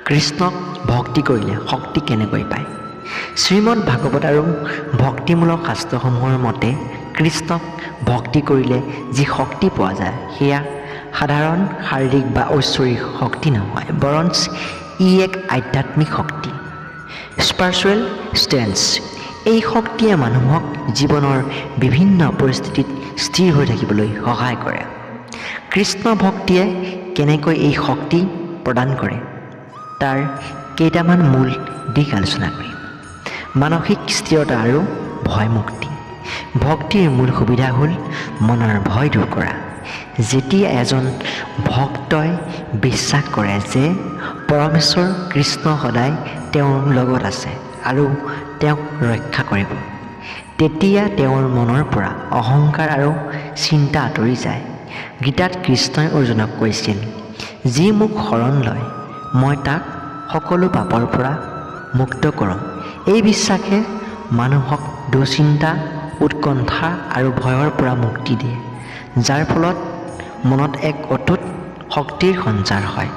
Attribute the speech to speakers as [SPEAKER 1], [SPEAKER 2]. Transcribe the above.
[SPEAKER 1] কৃষ্ণক ভক্তি কৰিলে শক্তি কেনেকৈ পায়? শ্ৰীমদ ভাগৱত আৰু ভক্তিমূলক শাস্ত্ৰসমূহৰ মতে কৃষ্ণক ভক্তি কৰিলে যি শক্তি পোৱা যায় সেয়া সাধাৰণ শাৰীৰিক বা ঐশ্বৰিক শক্তি নহয়, বৰঞ্চ ই এক আধ্যাত্মিক শক্তি, স্পিৰিচুৱেল ষ্ট্ৰেংথ। এই শক্তিয়ে মানুহক জীৱনৰ বিভিন্ন পৰিস্থিতিত স্থিৰ হৈ থাকিবলৈ সহায় কৰে। কৃষ্ণ ভক্তিয়ে কেনেকৈ এই শক্তি প্ৰদান কৰে তাৰ কেইটামান মূল দিশ আলোচনা কৰিম। মানসিক স্থিৰতা আৰু ভয়মুক্তি। ভক্তিৰ মূল সুবিধা হ'ল মনৰ ভয় দূৰ কৰা। যেতিয়া এজন ভক্তই বিশ্বাস কৰে যে পৰমেশ্বৰ কৃষ্ণ সদায় তেওঁৰ লগত আছে আৰু তেওঁক ৰক্ষা কৰিব, তেতিয়া তেওঁৰ মনৰ পৰা অহংকাৰ আৰু চিন্তা আঁতৰি যায়। গীতাত কৃষ্ণই অৰ্জুনক কৈছিল, যি মোক শৰণ লয় মই তাক সকলো পাপৰ পৰা মুক্ত কৰোঁ। এই বিশ্বাসে মানুহক দুশ্চিন্তা, উৎকণ্ঠা আৰু ভয়ৰ পৰা মুক্তি দিয়ে, যাৰ ফলত মনত এক অটুট শক্তিৰ সঞ্চাৰ হয়।